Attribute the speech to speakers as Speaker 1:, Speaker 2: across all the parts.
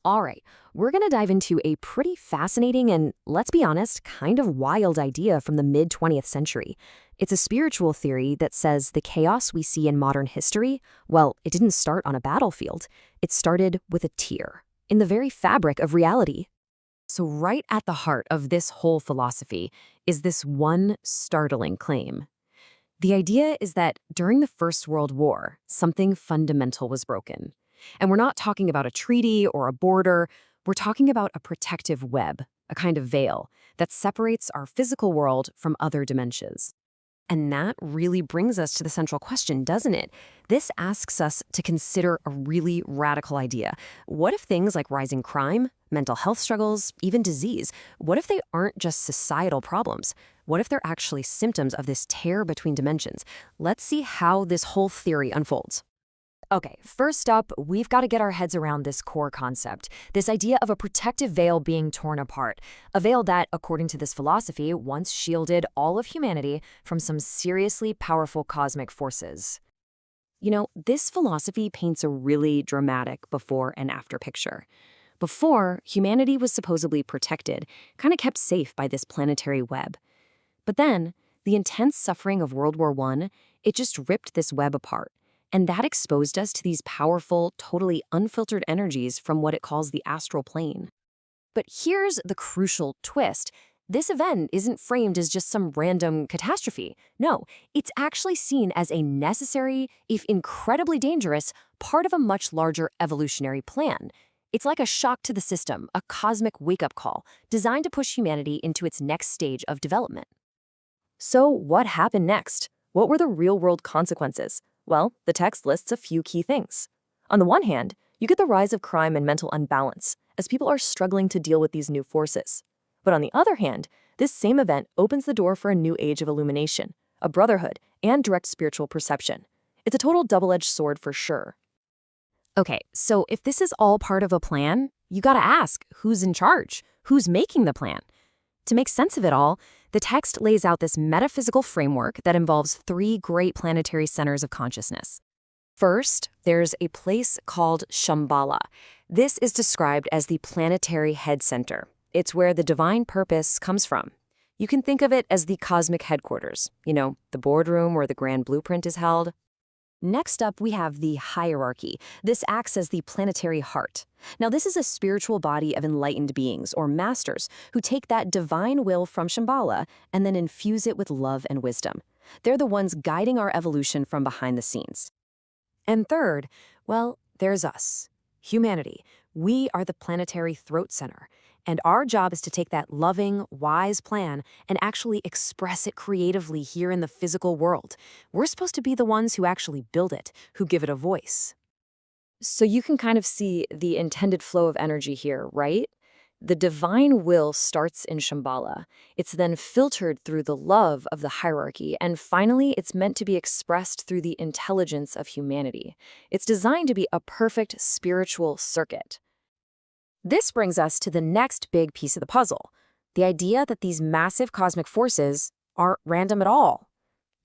Speaker 1: All right, we're going to dive into a pretty fascinating and, let's be honest, kind of wild idea from the mid 20th century. It's a spiritual theory that says the chaos we see in modern history, well, it didn't start on a battlefield. It started with a tear, in the very fabric of reality. So, right at the heart of this whole philosophy is this one startling claim. The idea is that during the First World War, something fundamental was broken. And we're not talking about a treaty or a border, we're talking about a protective web, a kind of veil, that separates our physical world from other dimensions. And that really brings us to the central question, doesn't it? This asks us to consider a really radical idea. What if things like rising crime, mental health struggles, even disease, what if they aren't just societal problems? What if they're actually symptoms of this tear between dimensions? Let's see how this whole theory unfolds. Okay, first up, we've got to get our heads around this core concept, this idea of a protective veil being torn apart, a veil that, according to this philosophy, once shielded all of humanity from some seriously powerful cosmic forces. You know, this philosophy paints a really dramatic before and after picture. Before, humanity was supposedly protected, kind of kept safe by this planetary web. But then, the intense suffering of World War I, it just ripped this web apart. And that exposed us to these powerful, totally unfiltered energies from what it calls the astral plane. But here's the crucial twist. This event isn't framed as just some random catastrophe. No, it's actually seen as a necessary, if incredibly dangerous, part of a much larger evolutionary plan. It's like a shock to the system, a cosmic wake-up call, designed to push humanity into its next stage of development. So what happened next? What were the real-world consequences? Well, the text lists a few key things. On the one hand, you get the rise of crime and mental unbalance, as people are struggling to deal with these new forces. But on the other hand, this same event opens the door for a new age of illumination, a brotherhood, and direct spiritual perception. It's a total double-edged sword for sure. Okay, so if this is all part of a plan, you gotta ask, who's in charge? Who's making the plan? To make sense of it all, the text lays out this metaphysical framework that involves three great planetary centers of consciousness. First, there's a place called Shambhala. This is described as the planetary head center. It's where the divine purpose comes from. You can think of it as the cosmic headquarters, the boardroom where the grand blueprint is held. Next up, we have the hierarchy. This acts as the planetary heart. Now, this is a spiritual body of enlightened beings, or masters, who take that divine will from Shambhala and then infuse it with love and wisdom. They're the ones guiding our evolution from behind the scenes. And third, well, there's us, humanity. We are the planetary throat center. And our job is to take that loving, wise plan and actually express it creatively here in the physical world. We're supposed to be the ones who actually build it, who give it a voice. So you can kind of see the intended flow of energy here, right? The divine will starts in Shambhala. It's then filtered through the love of the hierarchy, and finally, it's meant to be expressed through the intelligence of humanity. It's designed to be a perfect spiritual circuit. This brings us to the next big piece of the puzzle, the idea that these massive cosmic forces aren't random at all.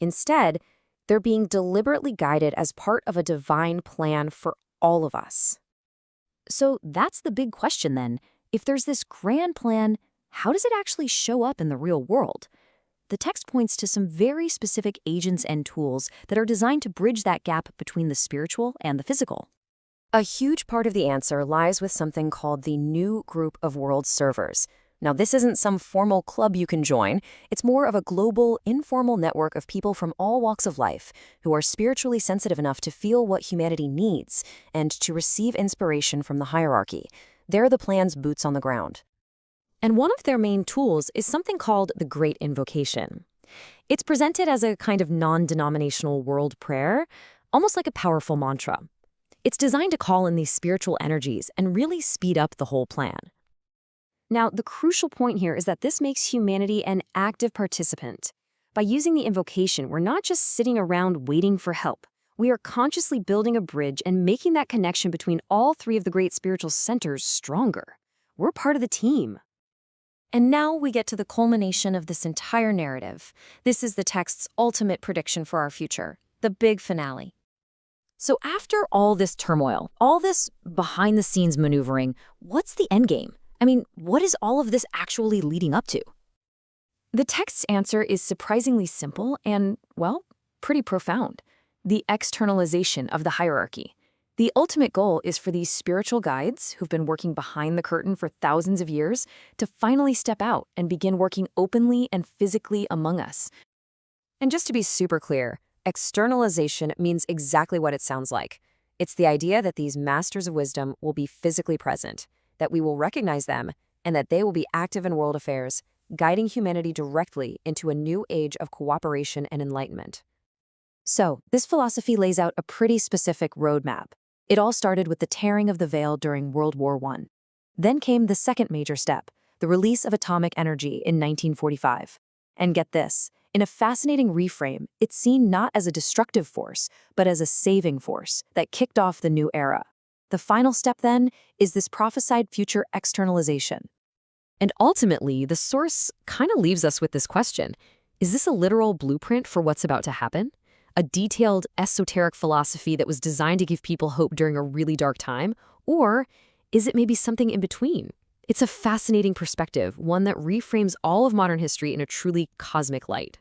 Speaker 1: Instead, they're being deliberately guided as part of a divine plan for all of us. So that's the big question then. If there's this grand plan, how does it actually show up in the real world? The text points to some very specific agents and tools that are designed to bridge that gap between the spiritual and the physical. A huge part of the answer lies with something called the New Group of World Servers. Now, this isn't some formal club you can join. It's more of a global, informal network of people from all walks of life who are spiritually sensitive enough to feel what humanity needs and to receive inspiration from the hierarchy. They're the plan's boots on the ground. And one of their main tools is something called the Great Invocation. It's presented as a kind of non-denominational world prayer, almost like a powerful mantra. It's designed to call in these spiritual energies and really speed up the whole plan. Now, the crucial point here is that this makes humanity an active participant. By using the invocation, we're not just sitting around waiting for help. We are consciously building a bridge and making that connection between all three of the great spiritual centers stronger. We're part of the team. And now we get to the culmination of this entire narrative. This is the text's ultimate prediction for our future, the big finale. So after all this turmoil, all this behind-the-scenes maneuvering, what's the end game? I mean, what is all of this actually leading up to? The text's answer is surprisingly simple and, well, pretty profound. The externalization of the hierarchy. The ultimate goal is for these spiritual guides who've been working behind the curtain for thousands of years to finally step out and begin working openly and physically among us. And just to be super clear, externalization means exactly what it sounds like. It's the idea that these masters of wisdom will be physically present, that we will recognize them, and that they will be active in world affairs, guiding humanity directly into a new age of cooperation and enlightenment. So, this philosophy lays out a pretty specific roadmap. It all started with the tearing of the veil during World War I. Then came the second major step, the release of atomic energy in 1945. And get this, in a fascinating reframe, it's seen not as a destructive force, but as a saving force that kicked off the new era. The final step, then, is this prophesied future externalization. And ultimately, the source kind of leaves us with this question. Is this a literal blueprint for what's about to happen? A detailed, esoteric philosophy that was designed to give people hope during a really dark time? Or is it maybe something in between? It's a fascinating perspective, one that reframes all of modern history in a truly cosmic light.